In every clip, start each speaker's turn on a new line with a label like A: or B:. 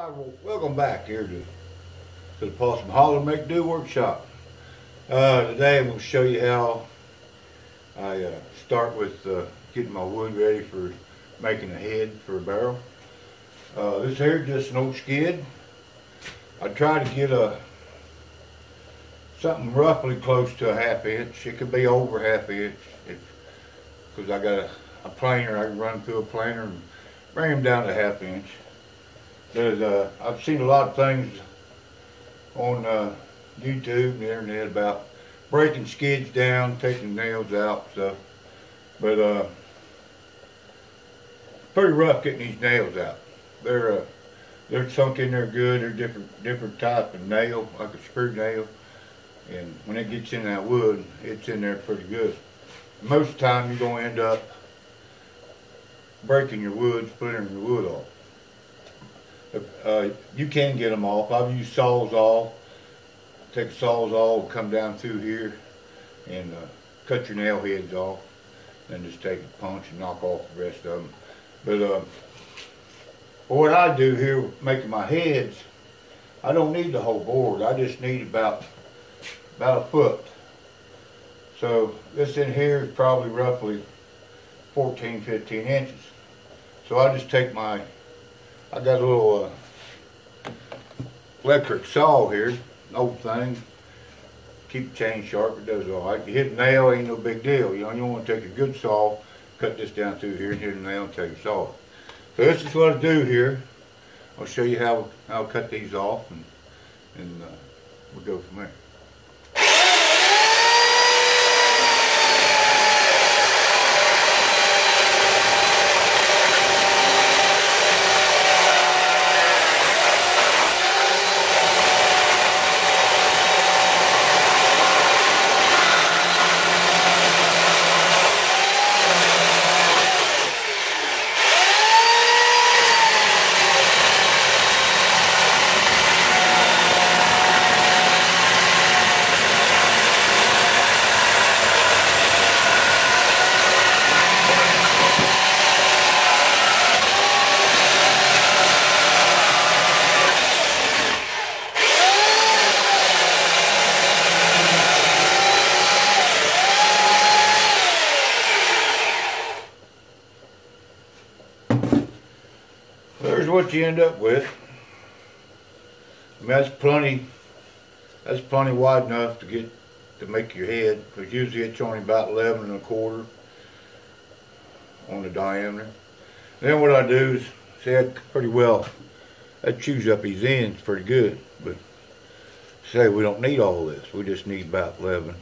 A: Well, welcome back here to the Possum Holler Make Do Workshop. Today I'm going to show you how I start with getting my wood ready for making a head for a barrel. This here is just an old skid. I try to get something roughly close to a 1/2 inch. It could be over 1/2 inch because I got a planer. I can run through a planer and bring them down to 1/2 inch. I've seen a lot of things on YouTube and the internet about breaking skids down, taking nails out and stuff, but pretty rough getting these nails out. They're sunk in there good. They're different type of nail, like a screw nail, and when it gets in that wood, it's in there pretty good. Most of the time you're going to end up breaking your wood, splintering your wood off. You can get them off. I've used Sawzall. Take a Sawzall, come down through here and cut your nail heads off, and just take a punch and knock off the rest of them. But what I do here with making my heads, I don't need the whole board. I just need about a foot. So this in here is probably roughly 14-15 inches. So I just take I got a little electric saw here, an old thing. Keep the chain sharp, it does all right. You hit a nail, ain't no big deal. You want to take a good saw, cut this down through here and hit a nail and take it off. So this is what I do here. I'll show you how I'll cut these off, and we'll go from there. There's what you end up with. I mean, that's plenty wide enough to make your head, because usually it's only about 11 1/4 on the diameter. Then what I do is, see, that chews up these ends pretty good, but say we don't need all this. We just need about 11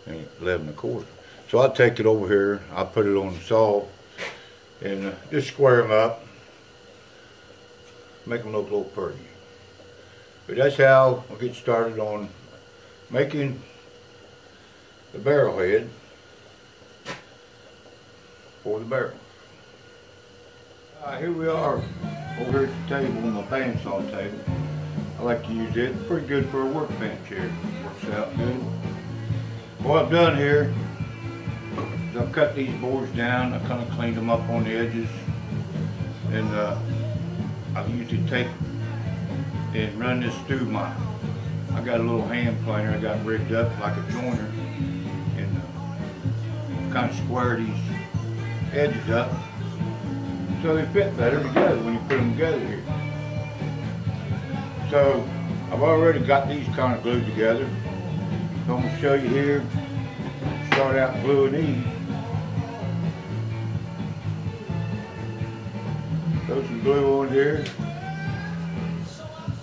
A: 1/4. So I take it over here, I put it on the saw, and just square them up. Make them look a little pretty. But that's how we'll get started on making the barrel head for the barrel. Here we are over here at the table, on my bandsaw table. I like to use it. It's pretty good for a workbench here. Works out good. What I've done here is I've cut these boards down. I kind of cleaned them up on the edges, and I usually take and run this through I got a little hand planer I got rigged up like a joiner, and kind of square these edges up so they fit better together when you put them together here. So I've already got these kind of glued together. So I'm going to show you here, start out gluing these. Throw some glue on there.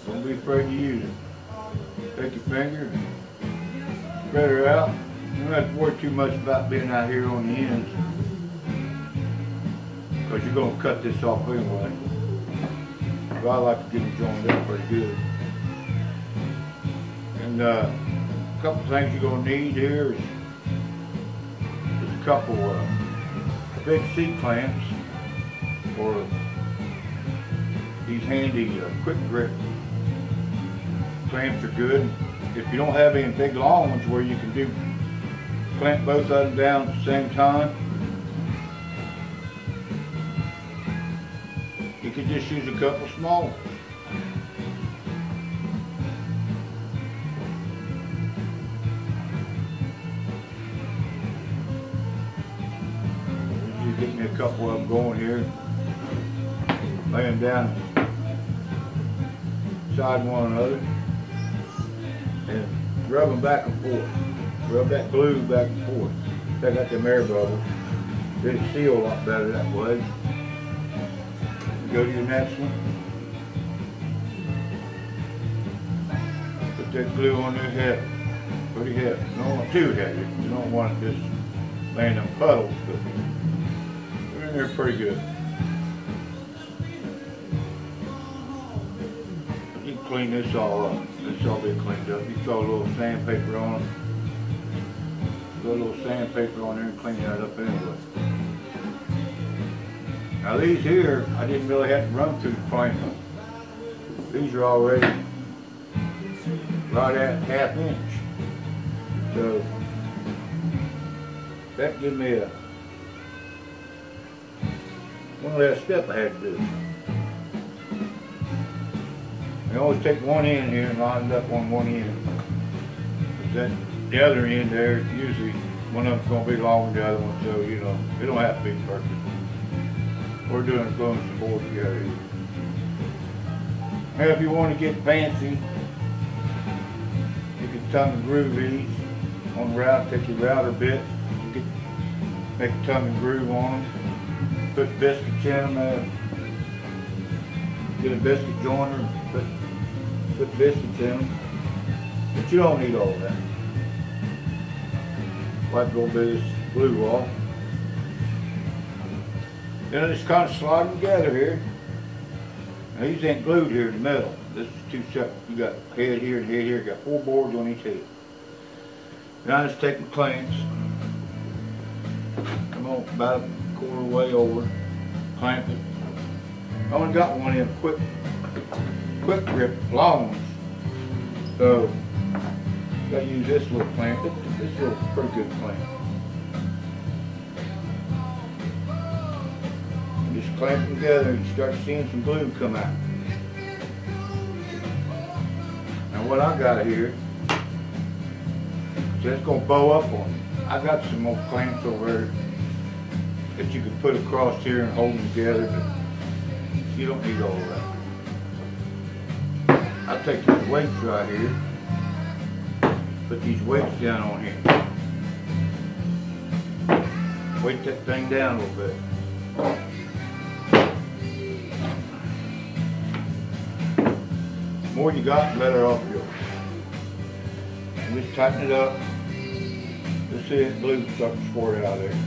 A: Don't be afraid to use it. Take your finger, spread her out. You don't have to worry too much about being out here on the ends, because you're going to cut this off anyway. But I like to get them joined up pretty good. And a couple things you're going to need here is a couple big C-clamps, or these handy quick grip clamps are good. If you don't have any big long ones where you can clamp both of them down at the same time, you could just use a couple small ones. a couple of them going here, laying down beside one another, and rub them back and forth. Rub that glue back and forth. Take out them air bubbles. It'll seal a lot better that way. Go to your next one. Put that glue on your head. Pretty heavy. You don't want too heavy. You don't want it just laying them puddles, but they're in there pretty good. You can clean this all up. This all be cleaned up. You throw a little sandpaper on it. Throw a little sandpaper on there and clean that up anyway. Now these here, I didn't really have to run through the clamp. These are already right at ½ inch. So that gives me one less step I had to do. I always take one end here and line it up on one end. Then the other end there, usually one of them's going to be longer than the other one, so you know, it don't have to be perfect. We're doing gluing some board together here. Now if you want to get fancy, you can tongue and groove these on the router. Take your router bit, make a tongue and groove on them. Put biscuits in them. Get a biscuit joiner, put biscuits in them. But you don't need all that. Wipe a little bit of this glue off. Then I just kind of slide them together here. Now these ain't glued here in the middle. This is two separate. You got head here and head here. You got 4 boards on each head. Now I just take my clamps. I'm on about a quarter way over. Clamp it. I only got one of them quick grip long ones. So got to use this little clamp. This is a pretty good clamp. Just clamp them together and you start seeing some glue come out. Now what I got here, so it's going to bow up on me. I got some more clamps over there that you can put across here and hold them together, but you don't need all of that. I take these weights right here, put these weights down on here. Weight that thing down a little bit. The more you got, the better off you are. And just tighten it up. Just see that glue start to squirt out of there.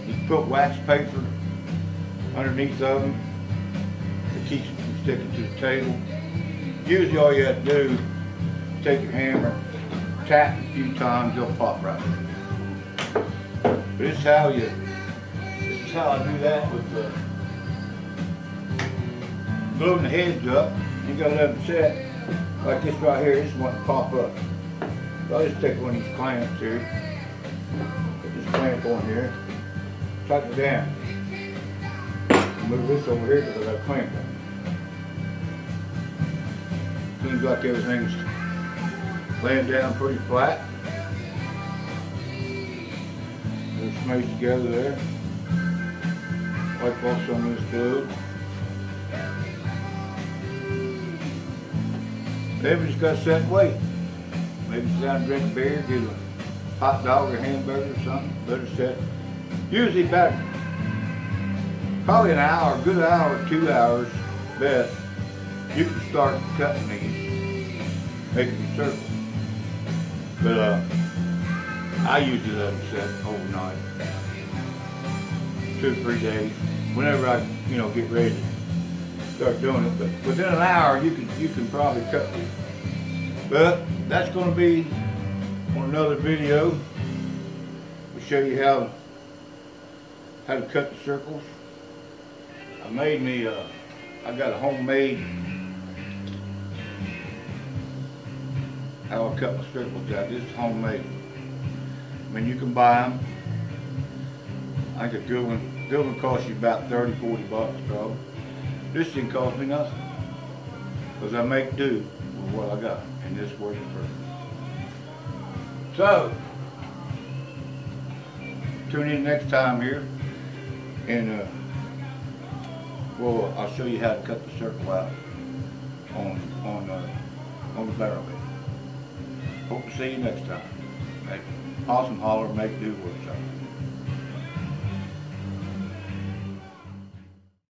A: You put wax paper underneath of them. It keeps them from sticking to the table. Usually all you have to do is take your hammer, tap a few times, they'll pop right there. But this is how I do that with the gluing the heads up. You gotta let them set like this right here. This is what pop up. So I'll just take one of these clamps here, put this clamp on here, tighten it down. Move this over here because I got a clamp on it. Seems like everything's laying down pretty flat. They're smashed together there. Wipe off some of this glue. Maybe just got a set weight. Maybe sit down and drink a beer, get a hot dog or hamburger or something. Better set. Usually about probably an hour, a good hour, 2 hours best. You can start cutting these, making them circles. But I usually let them set overnight, 2 or 3 days. Whenever I, get ready to start doing it. But within an hour, you can probably cut these. But that's going to be on another video. We'll show you how to cut the circles. I made me. I got a homemade. How I cut my circles out. This is homemade. I mean, you can buy them. I think a good one costs you about 30, 40 bucks probably. This didn't cost me nothing. Because I make do with what I got. And this works perfect. So, tune in next time here, and well, I'll show you how to cut the circle out on the barrel bit. Hope to see you next time. Make awesome holler, make do, work something.